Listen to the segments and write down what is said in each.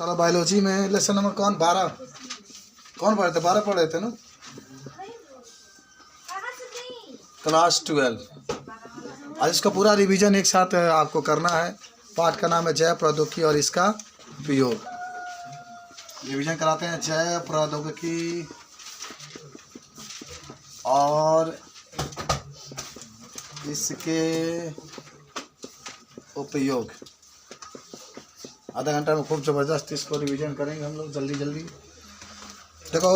चलो बायोलॉजी में lesson number कौन 12 कौन पढ़े थे 12 पढ़ रहे थे ना क्लास 12। आज इसका पूरा रिवीजन एक साथ आपको करना है। पाठ का नाम है जैव प्रौद्योगिकी और इसका उपयोग। रिवीजन कराते हैं जैव प्रौद्योगिकी और इसके उपयोग। आधा घंटा में खूब ज़बरदस्त इसको रिवीजन करेंगे हम लोग जल्दी जल्दी। देखो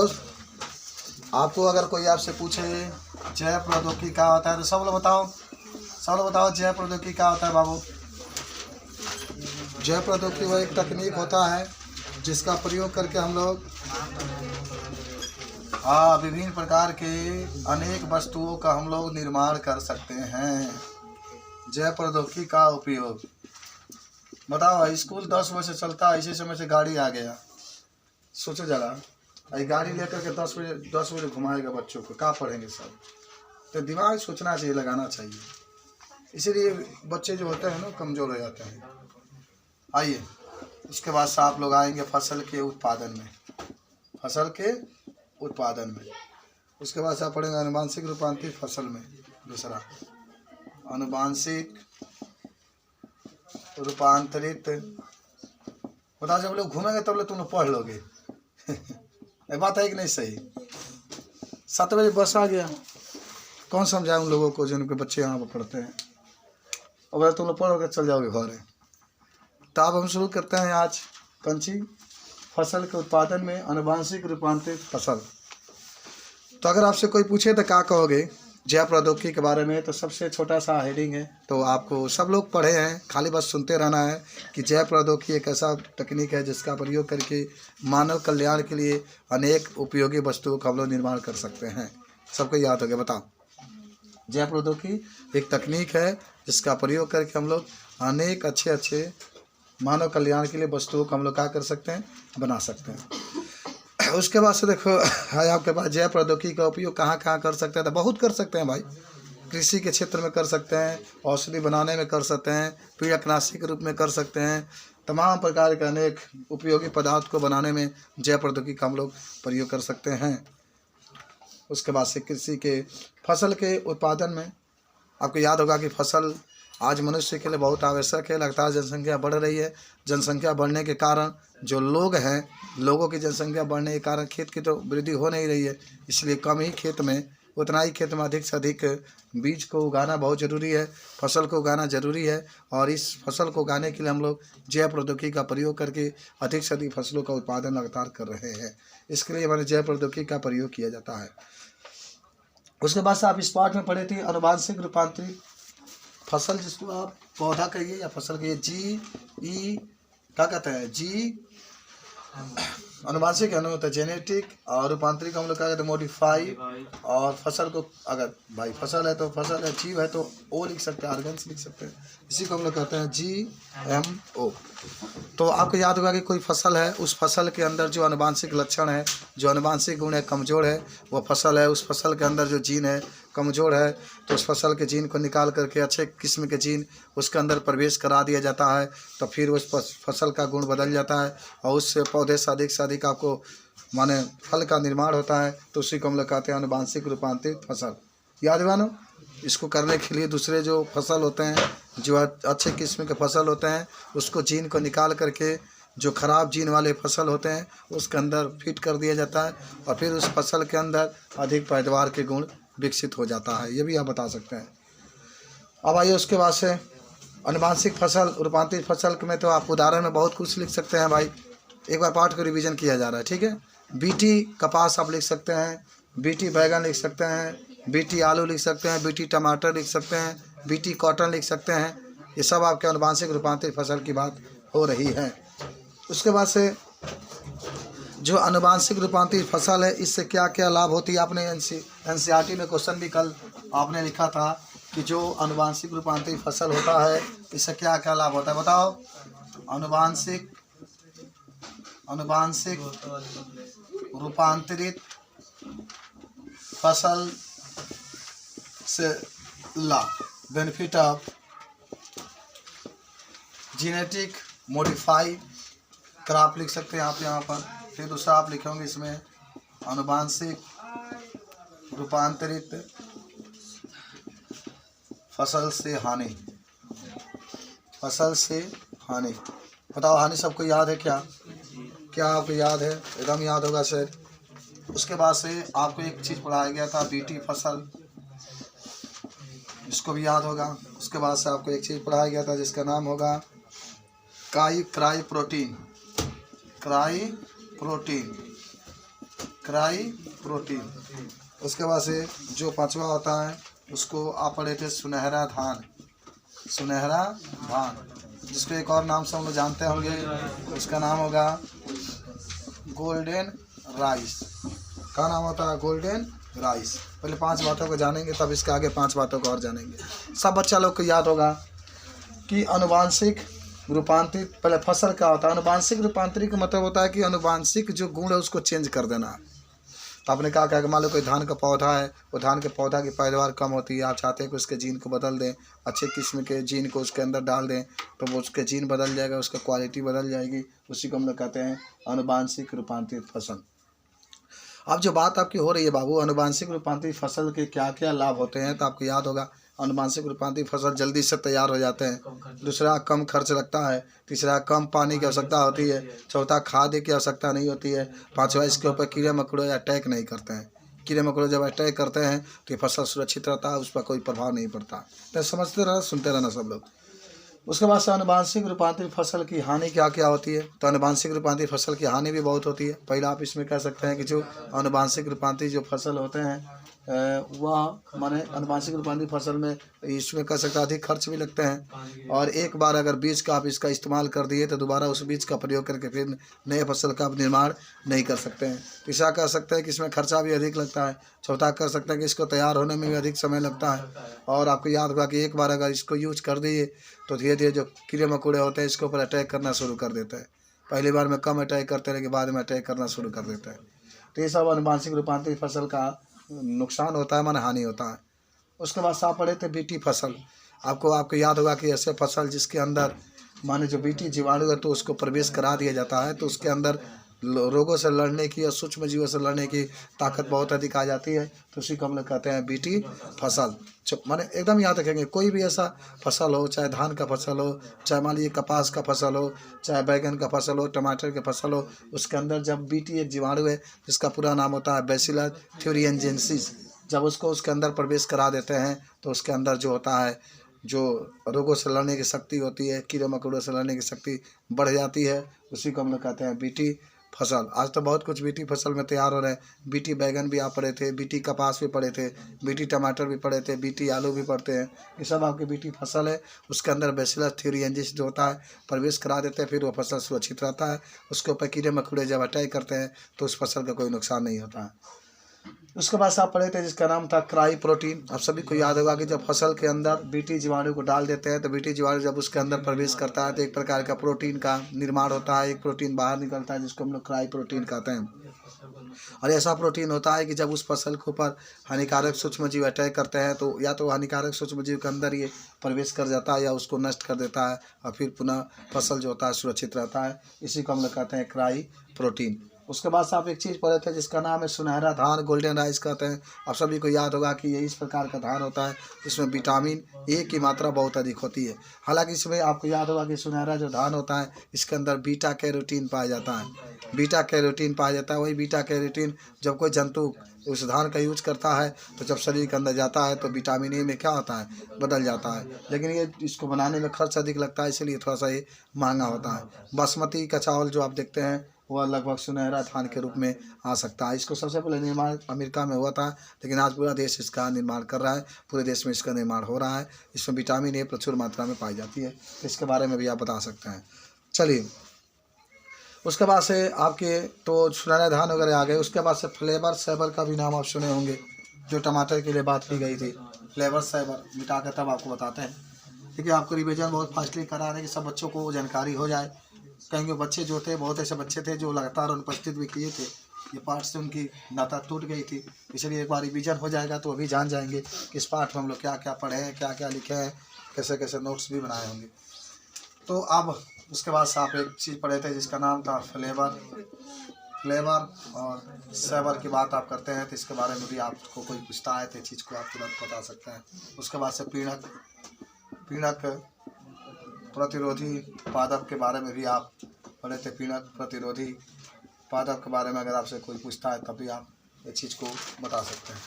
आपको अगर कोई आपसे पूछे जैव प्रौद्योगिकी क्या होता है तो सब लोग बताओ जैव प्रौद्योगिकी क्या होता है बाबू। जैव प्रौद्योगिकी वह एक तकनीक होता है जिसका प्रयोग करके हम लोग विभिन्न प्रकार के अनेक वस्तुओं का हम लोग निर्माण कर सकते हैं। जैव प्रौद्योगिकी का उपयोग बताओ। स्कूल 10 बजे से चलता है, इसी समय से गाड़ी आ गया। सोचो जरा, ये गाड़ी लेकर के 10 बजे घुमाएगा बच्चों को, क्या पढ़ेंगे सब। तो दिमाग सोचना चाहिए, लगाना चाहिए। इसीलिए बच्चे जो होते हैं ना कमज़ोर हो जाते हैं। आइए उसके बाद से आप लोग आएंगे फसल के उत्पादन में। उसके बाद से आप पढ़ेंगे आनुवांशिक रूपांतरित फसल में। दूसरा आनुवांशिक रूपांतरित। बता जब लोग घूमेंगे तब लोग तुम लोग पढ़ लोगे। ये बात है कि नहीं सही। 7 बजे बस आ गया, कौन समझाए उन लोगों को जिनके बच्चे यहाँ पर पढ़ते हैं। और तुम लोग पढ़ोगे चल जाओगे घर। तो अब हम शुरू करते हैं आज कंची फसल के उत्पादन में आनुवांशिक रूपांतरित फसल। तो अगर आपसे कोई पूछे तो क्या कहोगे जैव प्रौद्योगिकी के बारे में, तो सबसे छोटा सा हेडिंग है। तो आपको सब लोग पढ़े हैं, खाली बस सुनते रहना है कि जैव प्रौद्योगिकी एक ऐसा तकनीक है जिसका प्रयोग करके मानव कल्याण के लिए अनेक उपयोगी वस्तुओं का हम लोग निर्माण कर सकते हैं। सबको याद हो गया। बताओ, जैव प्रौद्योगिकी एक तकनीक है जिसका प्रयोग करके हम लोग अनेक अच्छे मानव कल्याण के लिए वस्तुओं को हम लोग क्या कर सकते हैं, बना सकते हैं। उसके बाद से देखो है आपके पास जैव प्रौद्योगिकी का उपयोग कहाँ कर सकते हैं। तो बहुत कर सकते हैं भाई। कृषि के क्षेत्र में कर सकते हैं, औषधि बनाने में कर सकते हैं, कीटनाशी के रूप में कर सकते हैं। तमाम प्रकार के अनेक उपयोगी पदार्थ को बनाने में जैव प्रौद्योगिकी का हम लोग प्रयोग कर सकते हैं। उसके बाद से कृषि के फसल के उत्पादन में आपको याद होगा कि फसल आज मनुष्य के लिए बहुत आवश्यक है। लगातार जनसंख्या बढ़ रही है। जनसंख्या बढ़ने के कारण जो लोग हैं, लोगों की जनसंख्या बढ़ने के कारण खेत की तो वृद्धि हो नहीं रही है। इसलिए कम ही खेत में, उतना ही खेत में अधिक से अधिक बीज को उगाना बहुत ज़रूरी है, फसल को उगाना ज़रूरी है। और इस फसल को उगाने के लिए हम लोग जैव प्रौद्योगिकी का प्रयोग करके अधिक से अधिक फसलों का उत्पादन लगातार कर रहे हैं। इसके लिए हमारे जैव प्रौद्योगिकी का प्रयोग किया जाता है। उसके बाद से आप इस पाठ में पढ़े थे आनुवांशिक रूपांतरित फसल, जिसको आप पौधा कहिए या फसल कहिए। GE क्या कहते हैं, जी अनुवांशिक होता है जेनेटिक, और रूपांतरिक हम लोग क्या कहते हैं मॉडिफाई। और फसल को अगर भाई फसल है तो फसल है, जीव है तो ओ लिख सकते हैं, ऑर्गन्स लिख सकते हैं। इसी को हम लोग कहते हैं GMO। तो आपको याद होगा कि कोई फसल है, उस फसल के अंदर जो आनुवांशिक लक्षण है, जो आनुवांशिक गुण है कमज़ोर है, वो फसल है। उस फसल के अंदर जो जीन है कमज़ोर है, तो उस फसल के जीन को निकाल करके अच्छे किस्म के जीन उसके अंदर प्रवेश करा दिया जाता है। तो फिर उस फसल का गुण बदल जाता है और उससे पौधे से अधिक आपको माने फल का निर्माण होता है। तो उसी को हम लोग कहते हैं आनुवांशिक रूपांतरित फसल। याद मानो, इसको करने के लिए दूसरे जो फसल होते हैं, जो अच्छे किस्म के फसल होते हैं, उसको जीन को निकाल करके जो ख़राब जीन वाले फसल होते हैं उसके अंदर फिट कर दिया जाता है और फिर उस फसल के अंदर अधिक पैदावार के गुण विकसित हो जाता है। ये भी आप बता सकते हैं। अब आइए उसके बाद से आनुवांशिक फसल रूपांतरित फसल में तो आप उदाहरण में बहुत कुछ लिख सकते हैं भाई। एक बार पाठ को रिवीजन किया जा रहा है, ठीक है। BT कपास आप लिख सकते हैं, BT बैगन लिख सकते हैं, BT आलू लिख सकते हैं, BT टमाटर लिख सकते हैं, BT कॉटन लिख सकते हैं। ये सब आपके आनुवांशिक रूपांतरित फसल की बात हो रही है। उसके बाद से जो आनुवांशिक रूपांतरित फसल है, इससे क्या क्या लाभ होती है। आपने NCERT में क्वेश्चन भी कल आपने लिखा था कि जो आनुवांशिक रूपांतरित फसल होता है इससे क्या क्या लाभ होता है। बताओ, आनुवांशिक रूपांतरित फसल से लाभ, benefit of genetic modify crop लिख सकते हैं आप यहाँ पर। फिर दूसरा आप लिखेंगे इसमें आनुवांशिक रूपांतरित फसल से हानि। फसल से हानि, बताओ हानि सबको याद है क्या? क्या आपको याद है? एकदम याद होगा सर। उसके बाद से आपको एक चीज़ पढ़ाया गया था बीटी फसल, इसको भी याद होगा। उसके बाद से आपको एक चीज़ पढ़ाया गया था जिसका नाम होगा क्राई प्रोटीन। उसके बाद से जो पांचवा होता है उसको आप पढ़े थे सुनहरा धान, जिसको एक और नाम से हम लोग जानते होंगे, उसका नाम होगा गोल्डन राइस। क्या नाम होता है? Golden rice. पहले 5 बातों को जानेंगे, तब इसके आगे 5 बातों को और जानेंगे। सब बच्चा लोग को याद होगा कि अनुवांशिक रूपांतरित, पहले फसल क्या होता है? अनुवांशिक रूपांतरित का मतलब होता है कि अनुवांशिक जो गुण है उसको चेंज कर देना। तो आपने कहा कि मान लो कोई धान का पौधा है, वो धान के पौधा की पैदावार कम होती है, आप चाहते हैं कि उसके जीन को बदल दें, अच्छे किस्म के जीन को उसके अंदर डाल दें, तो वो उसके जीन बदल जाएगा, उसका क्वालिटी बदल जाएगी। उसी को हम लोग कहते हैं आनुवांशिक रूपांतरित फसल। अब जो बात आपकी हो रही है बाबू, आनुवांशिक रूपांतरित फसल के क्या क्या लाभ होते हैं, तो आपको याद होगा आनुवांशिक रूपांतरित फसल जल्दी से तैयार हो जाते हैं। दूसरा, कम खर्च लगता है। तीसरा, कम पानी की आवश्यकता होती है। चौथा, खाद की आवश्यकता नहीं होती है। पांचवा, इसके ऊपर कीड़े मकोड़े अटैक नहीं करते हैं। कीड़े मकोड़े जब अटैक करते हैं तो ये फसल सुरक्षित रहता है, उस पर कोई प्रभाव नहीं पड़ता। तो समझते रहना, सुनते रहना सब लोग। उसके बाद से आनुवांशिक रूपांतरित फसल की हानि क्या क्या होती है? तो आनुवांशिक रूपांतरित फसल की हानि भी बहुत होती है। पहला आप इसमें कह सकते हैं कि जो आनुवांशिक रूपांतरित जो फसल होते हैं वह माने आनुवांशिक रूपांतरित फसल में इसमें कह सकते हैं अधिक खर्च भी लगते हैं, और एक बार अगर बीज का आप इसका इस्तेमाल कर दिए तो दोबारा उस बीज का प्रयोग करके फिर नए फसल का आप निर्माण नहीं कर सकते हैं। तीसरा कह सकते हैं कि इसमें खर्चा भी अधिक लगता है। चौथा कह सकते हैं कि इसको तैयार होने में भी अधिक समय लगता है। और आपको याद होगा कि एक बार अगर इसको यूज कर दिए तो धीरे धीरे जो कीड़े मकोड़े होते हैं इसके ऊपर अटैक करना शुरू कर देते हैं। पहली बार में कम अटैक करते हैं लेकिन बाद में अटैक करना शुरू कर देते हैं। तो ये सब आनुवांशिक रूपांतरित फसल का नुकसान होता है, माने हानि होता है। उसके बाद से आप पढ़े थे बीटी फसल। आपको याद होगा कि ऐसे फसल जिसके अंदर माने जो बीटी जीवाणु है तो उसको प्रवेश करा दिया जाता है, तो उसके अंदर रोगों से लड़ने की और सूक्ष्म जीवों से लड़ने की ताकत बहुत अधिक आ जाती है। तो उसी को हम लोग कहते हैं बीटी फसल। माने एकदम याद रखेंगे, कोई भी ऐसा फसल हो, चाहे धान का फसल हो, चाहे मान लीजिए कपास का फसल हो, चाहे बैगन का फसल हो, टमाटर का फसल हो, उसके अंदर जब बीटी एक जीवाणु है जिसका पूरा नाम होता है बैसिलस thuringiensis, जब उसको उसके अंदर प्रवेश करा देते हैं तो उसके अंदर जो होता है, जो रोगों से लड़ने की शक्ति होती है, कीड़े मकोड़ों से लड़ने की शक्ति बढ़ जाती है। उसी को हम लोग कहते हैं बीटी फसल। आज तो बहुत कुछ बीटी फसल में तैयार हो रहे हैं। बीटी बैगन भी आप पढ़े थे, बीटी कपास भी पढ़े थे, बीटी टमाटर भी पढ़े थे, बीटी आलू भी पढ़ते हैं। ये सब आपकी बीटी फसल है। उसके अंदर बैसिलस thuringiensis जो होता है प्रवेश करा देते हैं, फिर वो फसल सुरक्षित रहता है। उसके ऊपर कीड़े मकोड़े जब अटैक करते हैं तो उस फसल का कोई नुकसान नहीं होता है। उसके बाद आप पढ़े थे जिसका नाम था क्राई प्रोटीन। आप सभी को याद होगा कि जब फसल के अंदर बीटी जीवाणु को डाल देते हैं तो बीटी जीवाणु जब उसके अंदर प्रवेश करता है तो एक प्रकार का प्रोटीन का निर्माण होता है, एक प्रोटीन बाहर निकलता है जिसको हम लोग क्राई प्रोटीन कहते हैं। और ऐसा प्रोटीन होता है कि जब उस फसल के ऊपर हानिकारक सूक्ष्म जीव अटैक करते हैं तो या तो हानिकारक सूक्ष्म जीव के अंदर ये प्रवेश कर जाता है या उसको नष्ट कर देता है, और फिर पुनः फसल जो होता है सुरक्षित रहता है। इसी को हम लोग कहते हैं क्राई प्रोटीन। उसके बाद से आप एक चीज़ पढ़े थे जिसका नाम है सुनहरा धान, गोल्डन राइस कहते हैं। आप सभी को याद होगा कि ये इस प्रकार का धान होता है इसमें विटामिन ए की मात्रा बहुत अधिक होती है। हालांकि इसमें आपको याद होगा कि सुनहरा जो धान होता है इसके अंदर बीटा कैरोटीन पाया जाता है। बीटा कैरोटीन पाया जाता है। वही बीटा कैरोटीन जब कोई जंतु उस धान का यूज करता है तो जब शरीर के अंदर जाता है तो विटामिन ए में क्या होता है, बदल जाता है। लेकिन ये इसको बनाने में खर्च अधिक लगता है, इसलिए थोड़ा सा ये महंगा होता है। बासमती का चावल जो आप देखते हैं वह लगभग सुनहरा धान के रूप में आ सकता है। इसको सबसे पहले निर्माण अमेरिका में हुआ था, लेकिन आज पूरा देश इसका निर्माण कर रहा है। पूरे देश में इसका निर्माण हो रहा है। इसमें विटामिन ए प्रचुर मात्रा में पाई जाती है। तो इसके बारे में भी आप बता सकते हैं। चलिए, उसके बाद से आपके तो सुनहरा धान वगैरह आ गए। उसके बाद से फ्लेवर सेवर का भी नाम आप सुने होंगे, जो टमाटर के लिए बात की गई थी। फ्लेवर सेवर मिटा कर तब आपको बताते हैं, क्योंकि आपको रिविजन बहुत फास्टली करा रहे हैं कि सब बच्चों को जानकारी हो जाए। कहेंगे बच्चे जो थे, बहुत ऐसे बच्चे थे जो लगातार अनुपस्थित भी किए थे, ये पाठ से उनकी नाता टूट गई थी। इसलिए एक बार रिवीजन हो जाएगा तो अभी जान जाएंगे कि इस पाठ में हम लोग क्या क्या पढ़े हैं, क्या क्या लिखे हैं, कैसे कैसे नोट्स भी बनाए होंगे। तो अब उसके बाद से आप एक चीज़ पढ़े थे जिसका नाम था फ्लेवर और सेवर की बात आप करते हैं तो इसके बारे में भी आपको कोई पूछता है तो चीज़ को आप तुरंत बता सकते हैं। उसके बाद से पीणक प्रतिरोधी पादप के बारे में भी आप पढ़े थे। पीणक प्रतिरोधी पादप के बारे में अगर आपसे कोई पूछता है तब भी आप ये चीज़ को बता सकते हैं।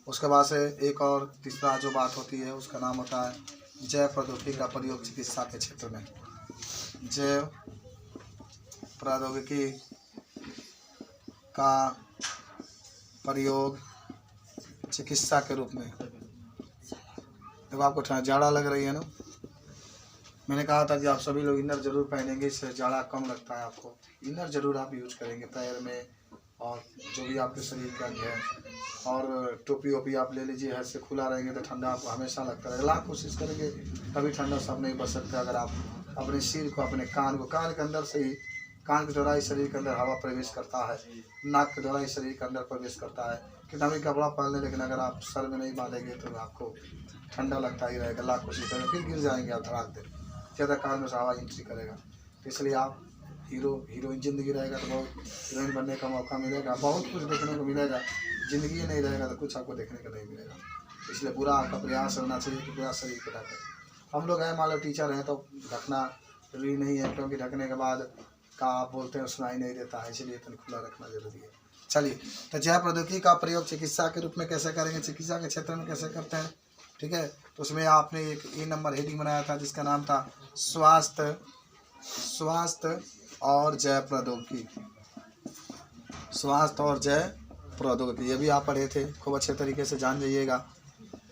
उसके बाद से एक और तीसरा जो बात होती है उसका नाम होता है जैव प्रौद्योगिकी का प्रयोग चिकित्सा के क्षेत्र में। जैव प्रौद्योगिकी का प्रयोग चिकित्सा के रूप में। जब आपको जाड़ा लग रही है ना, मैंने कहा था कि आप सभी लोग इनर जरूर पहनेंगे, इससे जाड़ा कम लगता है आपको। इनर जरूर आप यूज करेंगे पैर में और जो भी आपके शरीर का अंग है। और टोपी वोपी आप ले लीजिए, हाथ से खुला रहेंगे तो ठंडा आपको हमेशा लगता रहेगा। लाख कोशिश करेंगे तभी ठंडा सब नहीं बच सकता। अगर आप अपने सिर को, अपने कान के अंदर से ही, कान के द्वारा ही शरीर के अंदर हवा प्रवेश करता है, नाक के द्वारा ही शरीर के अंदर प्रवेश करता है। कितना भी कपड़ा पहन लें लेकिन अगर आप सर में नहीं बांधेंगे तो आपको ठंडा लगता ही रहेगा। लाख कोशिश करेंगे फिर गिर जाएंगे आप धड़ाक दे, ज़्यादा कान में से हवा एंट्री करेगा। तो इसलिए आप हीरोइन ज़िंदगी रहेगा तो बहुत हीरोइन बनने का मौका मिलेगा, बहुत कुछ देखने को मिलेगा। ज़िंदगी नहीं रहेगा तो कुछ आपको देखने को नहीं मिलेगा। इसलिए पूरा आपका प्रयास होना चाहिए कि पूरा शरीर को ढकें। हम लोग हैं, मान लो टीचर हैं तो ढकना जरूरी नहीं है, क्योंकि ढकने के बाद का आप बोलते हैं सुनाई नहीं देता है, इसलिए इतना खुला रखना जरूरी है। चलिए, तो जैव प्रौद्योगिकी का प्रयोग चिकित्सा के रूप में कैसे करेंगे, चिकित्सा के क्षेत्र में कैसे करते हैं, ठीक है। तो उसमें आपने एक ए नंबर हेडिंग बनाया था जिसका नाम था स्वास्थ्य और जैव प्रौद्योगिकी। स्वास्थ्य और जैव प्रौद्योगिकी ये भी आप पढ़े थे, खूब अच्छे तरीके से जान जाइएगा।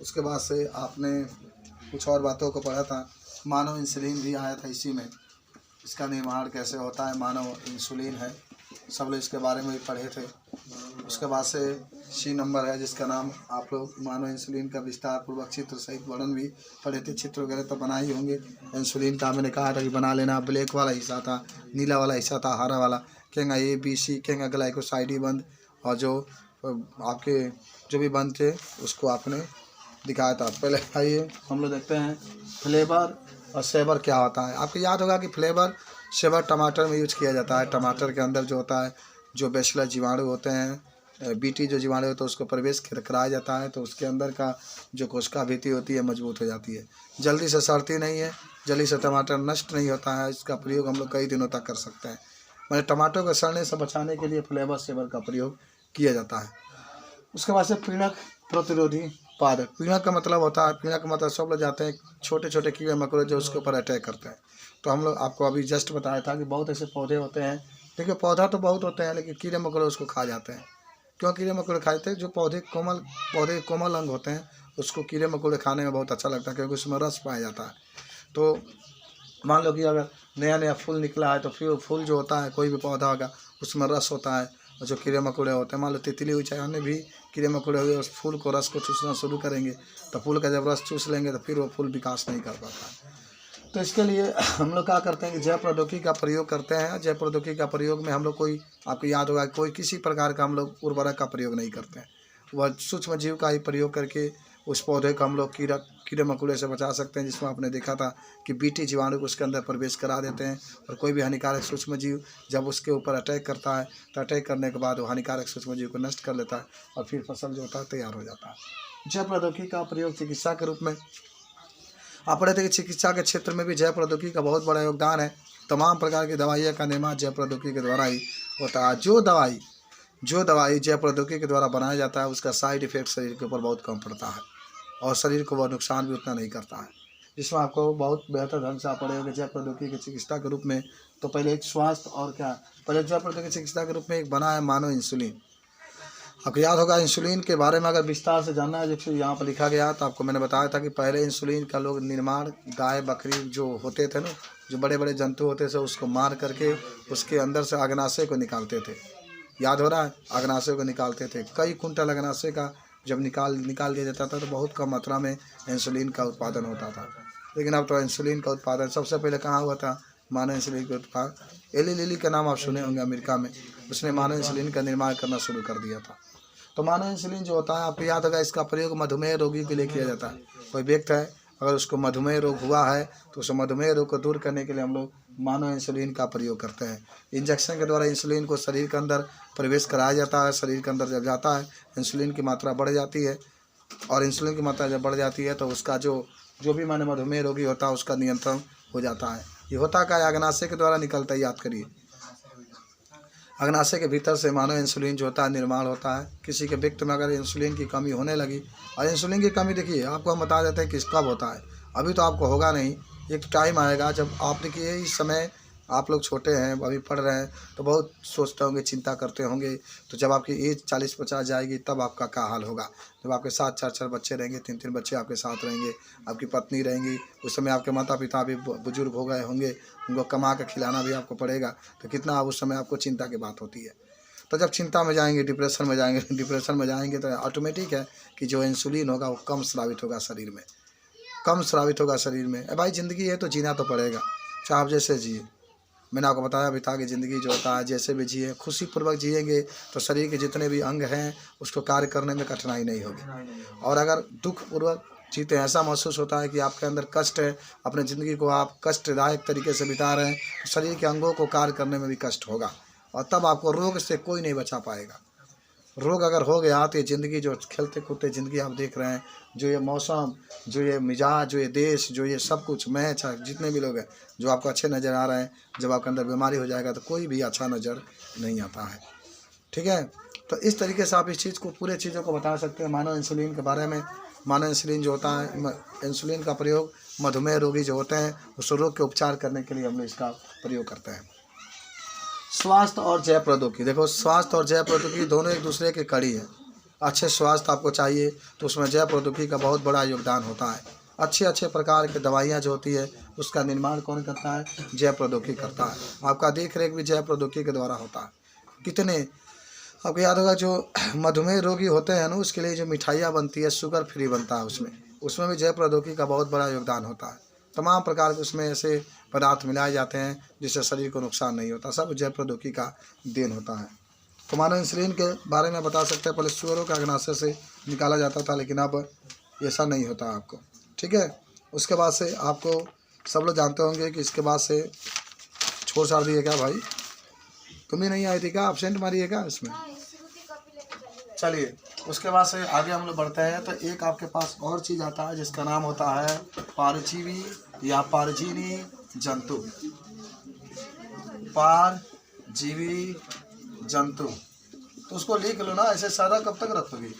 उसके बाद से आपने कुछ और बातों को पढ़ा था। मानव इंसुलिन भी आया था इसी में, इसका निर्माण कैसे होता है, मानव इंसुलिन है, सब लोग इसके बारे में भी पढ़े थे। उसके बाद से सी नंबर है जिसका नाम आप लोग मानव इंसुलिन का विस्तार पूर्वक चित्र सहित वर्णन भी पढ़े थे। चित्र वगैरह तो बना ही होंगे। इंसुलिन का मैंने कहा था कि बना लेना। ब्लैक वाला हिस्सा था, नीला वाला हिस्सा था, हरा वाला, कहेंगा ABC, कहेंगा ग्लाइकोसाइड बंद, और जो आपके जो भी बंद थे उसको आपने दिखाया था। पहले आइए हम लोग देखते हैं फ्लेवर और सेवर क्या होता है। आपको याद होगा कि फ्लेवर सेवर टमाटर में यूज किया जाता है। टमाटर के अंदर जो होता है, जो बैसिलस जीवाणु होते हैं, बीटी जो जीवाणु होता है उसको प्रवेश कराया जाता है, तो उसके अंदर का जो कोशिका भित्ति होती है मजबूत हो जाती है, जल्दी से सड़ती नहीं है, जल्दी से टमाटर नष्ट नहीं होता है। इसका प्रयोग हम लोग कई दिनों तक कर सकते हैं। मैंने टमाटर को सड़ने से बचाने के लिए फ्लेवर सेवर का प्रयोग किया जाता है। उसके बाद से पीणक प्रतिरोधी पादप। पीणक का मतलब होता है, पीणक का मतलब सब लोग जाते हैं छोटे छोटे कीड़े मकोड़े जो उसके ऊपर अटैक करते हैं। तो हम लोग आपको अभी जस्ट बताया था कि बहुत ऐसे पौधे होते हैं, देखिए पौधा तो बहुत होते हैं लेकिन कीड़े मकोड़े उसको खा जाते हैं। क्यों कीड़े मकोड़े खाते हैं? जो पौधे कोमल अंग होते हैं उसको कीड़े मकोड़े खाने में बहुत अच्छा लगता है, क्योंकि उसमें रस पाया जाता है। तो मान लो कि अगर नया नया फूल निकला है तो फिर फूल जो होता है, कोई भी पौधा होगा उसमें रस होता है, और जो कीड़े मकोड़े होते हैं, मान लो तितली हुई, चाहे अन्य भी कीड़े मकोड़े हुए, उस फूल को रस को चूसना शुरू करेंगे तो फूल का जब रस चूस लेंगे तो फिर वो फूल विकास नहीं कर पाता। तो इसके लिए हम लोग क्या करते हैं कि जैव प्रौद्योगिकी का प्रयोग करते हैं। जैव प्रौद्योगिकी का प्रयोग में हम लोग कोई, आपको याद होगा, कोई किसी प्रकार का हम लोग उर्वरक का प्रयोग नहीं करते हैं। वह सूक्ष्म जीव का ही प्रयोग करके उस पौधे को हम लोग कीड़े मकोड़े से बचा सकते हैं, जिसमें आपने देखा था कि बीटी जीवाणु को उसके अंदर प्रवेश करा देते हैं, और कोई भी हानिकारक सूक्ष्म जीव जब उसके ऊपर अटैक करता है तो अटैक करने के बाद वो हानिकारक सूक्ष्म जीव को नष्ट कर लेता है और फिर फसल जो होता है तैयार हो जाता है। जैव प्रौद्योगिकी का प्रयोग चिकित्सा के रूप में आप पढ़े थे कि चिकित्सा के क्षेत्र में भी जैव प्रौद्योगिकी का बहुत बड़ा योगदान है। तमाम प्रकार की दवाइयों का निर्माण जैव प्रौद्योगिकी के द्वारा ही होता है। जो दवाई जैव प्रौद्योगिकी के द्वारा बनाया जाता है उसका साइड इफेक्ट शरीर के ऊपर बहुत कम पड़ता है, और शरीर को वह नुकसान भी उतना नहीं करता है। जिसमें आपको बहुत बेहतर ढंग से आप पढ़े होंगे जैव प्रौद्योगिकी की चिकित्सा के रूप में। तो पहले एक स्वास्थ्य और क्या, पहले जैव प्रौद्योगिकी चिकित्सा के रूप में एक बना है मानव इंसुलिन। आपको याद होगा इंसुलिन के बारे में अगर विस्तार से जानना है, जैसे यहाँ पर लिखा गया, तो आपको मैंने बताया था कि पहले इंसुलिन का लोग निर्माण गाय बकरी जो होते थे ना, जो बड़े बड़े जंतु होते थे, उसको मार करके उसके अंदर से अग्नाशय को निकालते थे। याद हो रहा है? अग्नाशय को निकालते थे। कई कुंटल अग्नाशय का जब निकाल दिया जाता था तो बहुत कम मात्रा में इंसुलिन का उत्पादन होता था। लेकिन अब तो इंसुलिन का उत्पादन सबसे पहले कहाँ हुआ था? मानव इंसुलिन का उत्पादन एली लिली का नाम आप सुने होंगे, अमेरिका में उसने मानव इंसुलिन का निर्माण करना शुरू कर दिया था। तो मानव इंसुलिन जो होता है आपको याद होगा, इसका प्रयोग मधुमेह रोगी के लिए किया जाता है। कोई व्यक्ति है अगर उसको मधुमेह रोग हुआ है तो उस मधुमेह रोग को दूर करने के लिए हम लोग मानव इंसुलिन का प्रयोग करते हैं। इंजेक्शन के द्वारा इंसुलिन को शरीर के अंदर प्रवेश कराया जाता है। शरीर के अंदर जब जाता है इंसुलिन की मात्रा बढ़ जाती है, और इंसुलिन की मात्रा जब बढ़ जाती है तो उसका जो भी माने मधुमेह रोगी होता है उसका नियंत्रण हो जाता है। ये होता क्या है, अग्नाशय के द्वारा निकलता है। याद करिए, अग्नाशय के भीतर से मानव इंसुलिन जो होता है निर्माण होता है। किसी के व्यक्ति में अगर इंसुलिन की कमी होने लगी, और इंसुलिन की कमी देखिए आपको हम बता देते हैं कि कब होता है, अभी तो आपको होगा नहीं, एक टाइम आएगा जब आप देखिए इस समय आप लोग छोटे हैं, अभी पढ़ रहे हैं तो बहुत सोचते होंगे, चिंता करते होंगे, तो जब आपकी एज 40-50 जाएगी तब आपका क्या हाल होगा। जब आपके साथ 4-4 बच्चे रहेंगे, 3-3 बच्चे आपके साथ रहेंगे, आपकी पत्नी रहेंगी, उस समय आपके माता पिता भी बुजुर्ग हो गए होंगे, उनको कमा कर खिलाना भी आपको पड़ेगा, तो कितना उस समय आपको चिंता की बात होती है। तो जब चिंता में जाएंगे, डिप्रेशन में जाएंगे तो ऑटोमेटिक है कि जो इंसुलिन होगा वो कम स्रावित होगा शरीर में, कम स्रावित होगा शरीर में। भाई ज़िंदगी है तो जीना तो पड़ेगा, चाहे आप जैसे जिए। मैंने आपको बताया बिता कि ज़िंदगी जो होता है जैसे भी जिए, खुशीपूर्वक जिएंगे तो शरीर के जितने भी अंग हैं उसको कार्य करने में कठिनाई नहीं होगी। और अगर दुखपूर्वक जीते, ऐसा महसूस होता है कि आपके अंदर कष्ट है, अपने ज़िंदगी को आप कष्टदायक तरीके से बिता रहे हैं, तो शरीर के अंगों को कार्य करने में भी कष्ट होगा, और तब आपको रोग से कोई नहीं बचा पाएगा। रोग अगर हो गया तो ये ज़िंदगी जो खेलते कूदते ज़िंदगी आप देख रहे हैं, जो ये मौसम, जो ये मिजाज, जो ये देश, जो ये सब कुछ मैच, जितने भी लोग हैं जो आपको अच्छे नज़र आ रहे हैं, जब आपके अंदर बीमारी हो जाएगा तो कोई भी अच्छा नज़र नहीं आता है। ठीक है, तो इस तरीके से आप इस चीज़ को, पूरे चीज़ों को बता सकते हैं मानव इंसुलिन के बारे में। मानव इंसुलिन जो होता है, इंसुलिन का प्रयोग मधुमेह रोगी जो होते हैं उस रोग के उपचार करने के लिए हम लोग इसका प्रयोग करते हैं। स्वास्थ्य और जैव प्रौद्योगिकी, देखो स्वास्थ्य और जैव प्रौद्योगिकी दोनों एक दूसरे की कड़ी है। अच्छे स्वास्थ्य आपको चाहिए तो उसमें जैव प्रौद्योगिकी का बहुत बड़ा योगदान होता है। अच्छे प्रकार की दवाइयाँ जो होती है उसका निर्माण कौन करता है, जैव प्रौद्योगिकी करता है। आपका देख रेख भी जैव प्रौद्योगिकी के द्वारा होता है। कितने आपको याद होगा जो मधुमेह रोगी होते हैं ना, उसके लिए जो मिठाइयाँ बनती है शुगर फ्री बनता है, उसमें भी जैव प्रौद्योगिकी का बहुत बड़ा योगदान होता है। तमाम प्रकार के उसमें ऐसे पदार्थ मिलाए जाते हैं जिससे शरीर को नुकसान नहीं होता, सब जैव प्रौद्योगिकी का देन होता है। तो मानव इंसुलिन के बारे में बता सकते हैं, पहले सुअरों के अग्नाशय से निकाला जाता था, लेकिन अब ऐसा नहीं होता आपको। ठीक है, उसके बाद से आपको सब लोग जानते होंगे कि इसके बाद से छोड़ छाड़ दिए क्या भाई, तुम ही नहीं आई थी क्या, एब्सेंट मारी है क्या इसमें। चलिए उसके बाद से आगे हम लोग बढ़ते हैं। तो एक आपके पास और चीज़ आता है जिसका नाम होता है परजीवी या परजीवी जंतु। परजीवी जंतु, तो उसको लिख लो ना, ऐसे सारा कब तक रखोगी।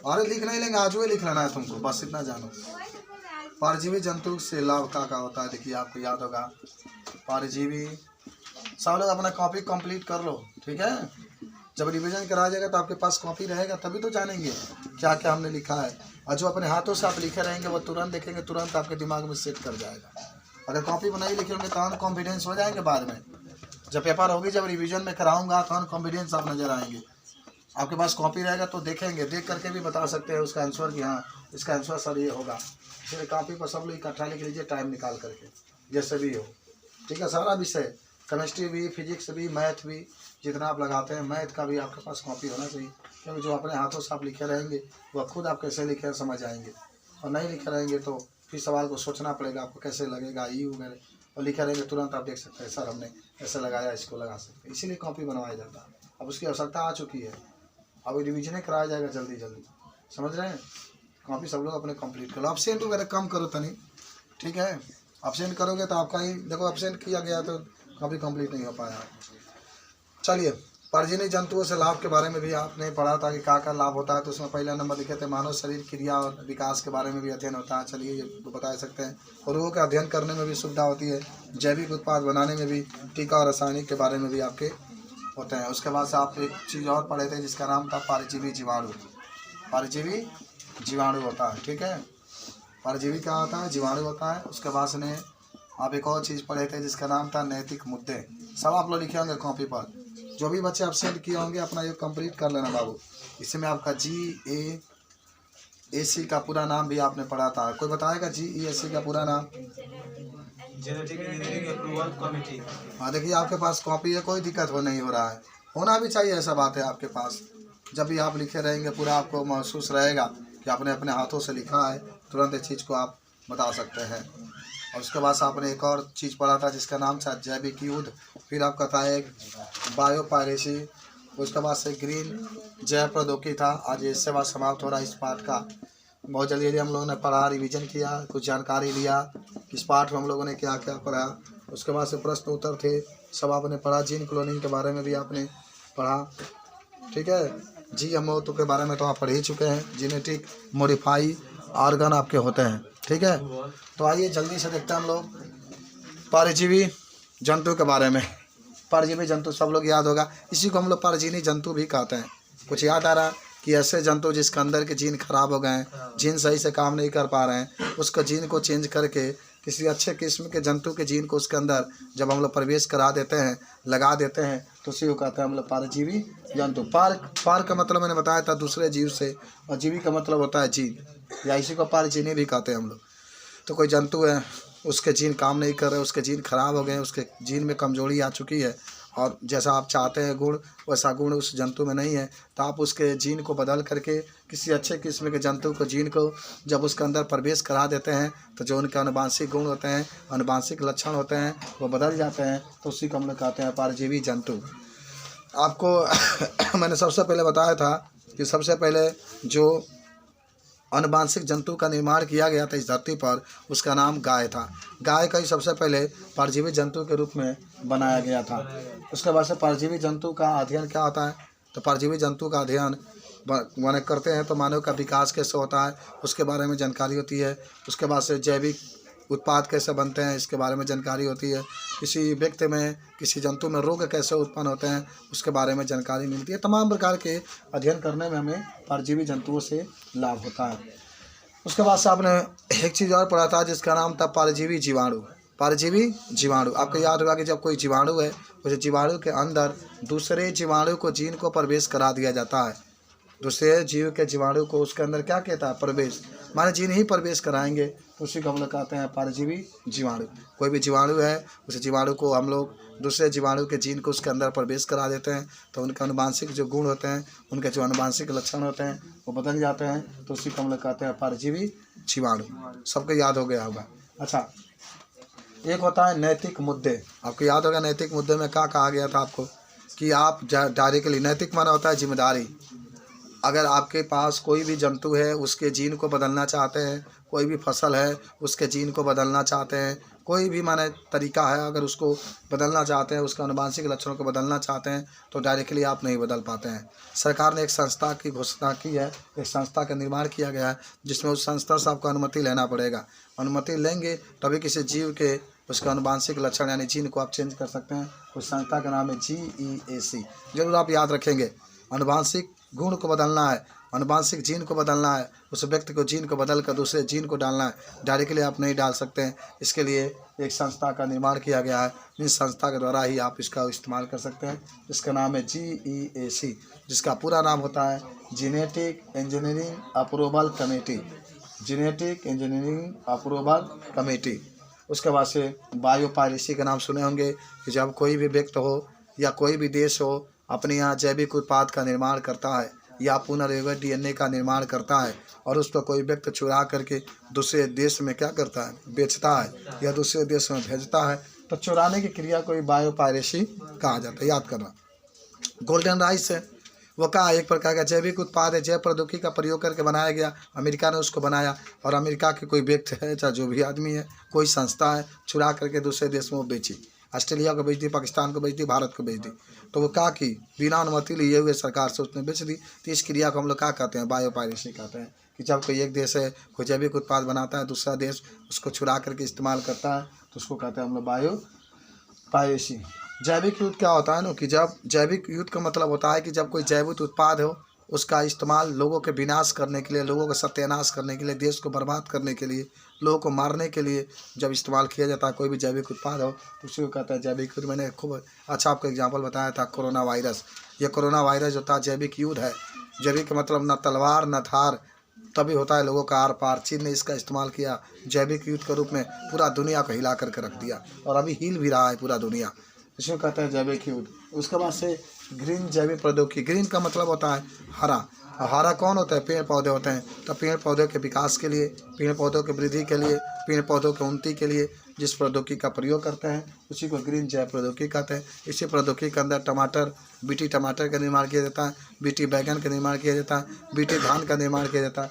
अरे लिख नहीं लेंगे, आज ही लिख लेना है तुमको, बस इतना जानो। परजीवी जंतु से लाभ क्या होता है, देखिए आपको याद होगा परजीवी। सब लोग अपना कॉपी कंप्लीट कर लो, ठीक है। जब रिवीजन कराया जाएगा तो आपके पास कॉपी रहेगा, तभी तो जानेंगे क्या क्या हमने लिखा है। और जो अपने हाथों से आप लिखे रहेंगे वो तुरंत देखेंगे, तुरंत आपके दिमाग में सेट कर जाएगा। अगर कॉपी पर नहीं लिखेंगे तो हम कॉन्फिडेंस हो जाएंगे बाद में, जब पेपर होगी, जब रिवीजन में कराऊंगा तो कॉन्फिडेंस आप नजर आएंगे। आपके पास कॉपी रहेगा तो देखेंगे, देख करके भी बता सकते हैं उसका आंसर कि हाँ इसका आंसर सर ये होगा। इसलिए कॉपी पर सब लोग इकट्ठा लिख लीजिए टाइम निकाल करके, जैसे भी हो। ठीक है, सारा विषय, केमिस्ट्री भी, फिजिक्स भी, मैथ भी, जितना आप लगाते हैं मैथ का भी आपके पास कॉपी होना चाहिए, क्योंकि जो अपने हाथों से आप लिखे रहेंगे वह खुद आप कैसे लिखे समझ आएंगे। और नहीं लिखे रहेंगे तो फिर सवाल को सोचना पड़ेगा आपको कैसे लगेगा ई वगैरह, और लिखे रहेंगे तुरंत आप देख सकते हैं सर हमने ऐसे लगाया, इसको लगा सकते हैं। इसीलिए कॉपी बनवाया जाता है। अब उसकी आवश्यकता आ चुकी है, अब रिविजन कराया जाएगा जल्दी जल्दी, समझ रहे हैं। कॉपी सब लोग अपने कंप्लीट करो, एब्सेंट वगैरह कम करो तनी, ठीक है। एब्सेंट करोगे तो आपका ही देखो, एब्सेंट किया गया तो कॉपी कंप्लीट नहीं हो पाया। चलिए, परजीवी जंतुओं से लाभ के बारे में भी आपने पढ़ा था कि क्या क्या लाभ होता है। तो उसमें पहला नंबर लिखे थे मानव शरीर क्रिया और विकास के बारे में भी अध्ययन होता है। चलिए ये बता सकते हैं। और रोगों का अध्ययन करने में भी सुविधा होती है, जैविक उत्पाद बनाने में भी, टीका और रासायनिक के बारे में भी आपके होते हैं। उसके बाद से आप एक चीज़ और पढ़े थे जिसका नाम था परजीवी जीवाणु। परजीवी जीवाणु होता है, ठीक है। परजीवी क्या होता है, जीवाणु होता है। उसके बाद से आप एक और चीज़ पढ़े थे जिसका नाम था नैतिक मुद्दे। सब आप लोग लिखे होंगे कॉपी पर, जो भी बच्चे एब्सेंट किए होंगे अपना ये कंप्लीट कर लेना बाबू। इसमें आपका GAAC का पूरा नाम भी आपने पढ़ा था। कोई बताएगा GAAC का पूरा नाम? Genetic engineering approval committee. हाँ देखिए आपके पास कॉपी है, कोई दिक्कत नहीं हो रहा है, होना भी चाहिए, ऐसा बात है आपके पास। जब भी आप लिखे रहेंगे पूरा आपको महसूस रहेगा कि आपने अपने हाथों से लिखा है, तुरंत इस चीज़ को आप बता सकते हैं। और उसके बाद आपने एक और चीज़ पढ़ा था जिसका नाम था जैविक युद्ध, फिर आपका था एक बायो पायरेसी, उसके बाद से ग्रीन जैव प्रौद्योगिकी था। आज इससे बाद समाप्त हो रहा है इस पाठ का। बहुत जल्दी हम लोगों ने पढ़ा, रिवीजन किया, कुछ जानकारी लिया इस पाठ में हम लोगों ने क्या क्या पढ़ा। उसके बाद से प्रश्न उत्तर थे सब आपने पढ़ा। जीन क्लोनिंग के बारे में भी आपने पढ़ा, ठीक है। GMO के बारे में तो आप पढ़ ही चुके हैं। जेनेटिक मॉडिफाई ऑर्गन आपके होते हैं, ठीक है। तो आइए जल्दी से देखते हैं हम लोग परजीवी जंतु के बारे में। परजीवी जंतु सब लोग याद होगा, इसी को हम लोग परजीवी जंतु भी कहते हैं। कुछ याद आ रहा कि ऐसे जंतु जिसके अंदर के जीन खराब हो गए हैं, जीन सही से काम नहीं कर पा रहे हैं, उसका जीन को चेंज करके किसी अच्छे किस्म के जंतु के जीन को उसके अंदर जब हम लोग प्रवेश करा देते हैं, लगा देते हैं, तो उसी को कहते हैं हम लोग परजीवी जंतु। पार का मतलब मैंने बताया था दूसरे जीव से, और जीवी का मतलब होता है जीन, या इसी को परजीवी भी कहते हैं हम लोग। तो कोई जंतु है, उसके जीन काम नहीं कर रहे, उसके जीन खराब हो गए, उसके जीन में कमजोरी आ चुकी है, और जैसा आप चाहते हैं गुण वैसा गुण उस जंतु में नहीं है, तो आप उसके जीन को बदल करके किसी अच्छे किस्म के जंतु को जीन को जब उसके अंदर प्रवेश करा देते हैं, तो जो उनके आनुवांशिक गुण होते हैं, आनुवांशिक लक्षण होते हैं, वो बदल जाते हैं। तो उसी को हम लोग कहते हैं परजीवी जंतु। आपको मैंने सबसे पहले बताया था कि सबसे पहले जो आनुवांशिक जंतु का निर्माण किया गया था इस धरती पर, उसका नाम गाय था। गाय का ही सबसे पहले परजीवी जंतु के रूप में बनाया गया था। उसके बाद से परजीवी जंतु का अध्ययन क्या होता है, तो परजीवी जंतु का अध्ययन माने करते हैं तो मानव का विकास कैसे होता है उसके बारे में जानकारी होती है। उसके बाद से जैविक उत्पाद कैसे बनते हैं इसके बारे में जानकारी होती है। किसी व्यक्ति में, किसी जंतु में रोग कैसे उत्पन्न होते हैं उसके बारे में जानकारी मिलती है। तमाम प्रकार के अध्ययन करने में हमें परजीवी जंतुओं से लाभ होता है। उसके बाद से आपने एक चीज़ और पढ़ा था जिसका नाम था परजीवी जीवाणु। परजीवी जीवाणु आपको याद होगा कि जब कोई जीवाणु है, उस जीवाणु के अंदर दूसरे जीवाणु को जीन को प्रवेश करा दिया जाता है। दूसरे जीव के जीवाणु को उसके अंदर क्या कहता है, प्रवेश, माने जीन ही प्रवेश कराएंगे, तो उसी को हम लोग कहते हैं परजीवी जीवाणु। कोई भी जीवाणु है, उस जीवाणु को हम लोग दूसरे जीवाणु के जीन को उसके अंदर प्रवेश करा देते हैं, तो उनके आनुवांशिक जो गुण होते हैं, उनके जो आनुवांशिक लक्षण होते हैं वो बदल जाते हैं, तो उसी को हम लोग कहते हैं परजीवी जीवाणु। सबको याद हो गया होगा। अच्छा, एक होता है नैतिक मुद्दे। आपको याद होगा नैतिक मुद्दे में क्या कहा गया था आपको, कि आप डायरेक्टली, नैतिक माना होता है जिम्मेदारी। अगर आपके पास कोई भी जंतु है, उसके जीन को बदलना चाहते हैं, कोई भी फसल है उसके जीन को बदलना चाहते हैं, कोई भी माने तरीका है अगर उसको बदलना चाहते हैं, उसका आनुवांशिक लक्षणों को बदलना चाहते हैं, तो डायरेक्टली आप नहीं बदल पाते हैं। सरकार ने एक संस्था की घोषणा की है, एक संस्था का निर्माण किया गया है, जिसमें उस संस्था से आपको अनुमति लेना पड़ेगा। अनुमति लेंगे तभी किसी जीव के उसका आनुवांशिक लक्षण यानी जीन को आप चेंज कर सकते हैं। उस संस्था का नाम है GEAC। जरूर आप याद रखेंगे, आनुवांशिक गुण को बदलना है, आनुवांशिक जीन को बदलना है, उस व्यक्ति को जीन को बदल कर दूसरे जीन को डालना है, डायरेक्टली आप नहीं डाल सकते हैं। इसके लिए एक संस्था का निर्माण किया गया है, इस संस्था के द्वारा ही आप इसका इस्तेमाल कर सकते हैं। इसका नाम है GEAC, जिसका पूरा नाम होता है genetic engineering approval committee. Genetic engineering approval committee. उसके बाद से बायो पायरेसी का नाम सुने होंगे, कि जब कोई भी व्यक्ति हो या कोई भी देश हो अपने यहाँ जैविक उत्पाद का निर्माण करता है या पुनर्जीवित DNA का निर्माण करता है, और उस पर कोई व्यक्ति चुरा करके दूसरे देश में क्या करता है, बेचता है या दूसरे देश में भेजता है, तो चुराने की क्रिया को बायो पायरेसी कहा जाता है। याद करना। गोल्डन राइस है, वो क्या एक प्रकार का जैविक उत्पाद है, जैव प्रौद्योगिकी का प्रयोग करके बनाया गया। अमेरिका ने उसको बनाया, और अमेरिका के कोई व्यक्ति है, चाहे जो भी आदमी है, कोई संस्था है, चुरा करके दूसरे देश में वो बेची। ऑस्ट्रेलिया को बेच दी, पाकिस्तान को बेच दी, भारत को बेच दी। तो वो क्या की, बिना अनुमति लिए हुए सरकार से उसने बेच दी। तो इस क्रिया को हम लोग क्या कहते हैं, बायो पायरेसी कहते हैं। कि जब कोई एक देश है कोई जैविक उत्पाद बनाता है, दूसरा देश उसको चुरा करके इस्तेमाल करता है, तो उसको कहते हैं हम लोग बायो पायरेसी। जैविक युद्ध क्या होता है ना, कि जब जैविक युद्ध का मतलब होता है कि जब कोई जैविक उत्पाद हो उसका इस्तेमाल लोगों के विनाश करने के लिए, लोगों का सत्यानाश करने के लिए, देश को बर्बाद करने के लिए, लोगों को मारने के लिए जब इस्तेमाल किया जाता है कोई भी जैविक उत्पाद हो, तो उसी को कहता है जैविक युद्ध। मैंने खूब अच्छा आपको एग्जांपल बताया था, कोरोना वायरस। ये कोरोना वायरस होता है जैविक युद्ध है। जैविक मतलब न तलवार न धार, तभी होता है लोगों का आर पार। चीन ने इसका इस्तेमाल किया जैविक युद्ध के रूप में, पूरा दुनिया को हिला करके रख दिया, और अभी हिल भी रहा है पूरा दुनिया। इसको कहते हैं जैविक युद्ध। उसके बाद से ग्रीन जैविक प्रौद्योगिकी। ग्रीन का मतलब होता है हरा। और हरा कौन होता है? पेड़ पौधे होते हैं। तो पेड़ पौधों के विकास के लिए, पेड़ पौधों की वृद्धि के लिए, पेड़ पौधों की उन्नति के लिए जिस प्रौद्योगिकी का प्रयोग करते हैं उसी को ग्रीन जैव प्रौद्योगिकी कहते हैं। इसी प्रौद्योगिकी के अंदर टमाटर, बीटी टमाटर का निर्माण किया जाता है, बीटी बैंगन का निर्माण किया जाता है, बीटी धान का निर्माण किया जाता है।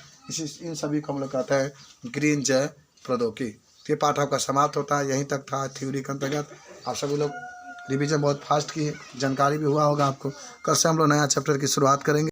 इन सभी को हम लोग कहते हैं ग्रीन जैव प्रौद्योगिकी। तो ये पाठ आपका समाप्त होता है। यहीं तक था थ्योरी के अंतर्गत। आप सभी लोग रिवीजन बहुत फास्ट किए, जानकारी भी हुआ होगा आपको। कल से हम लोग नया चैप्टर की शुरुआत करेंगे।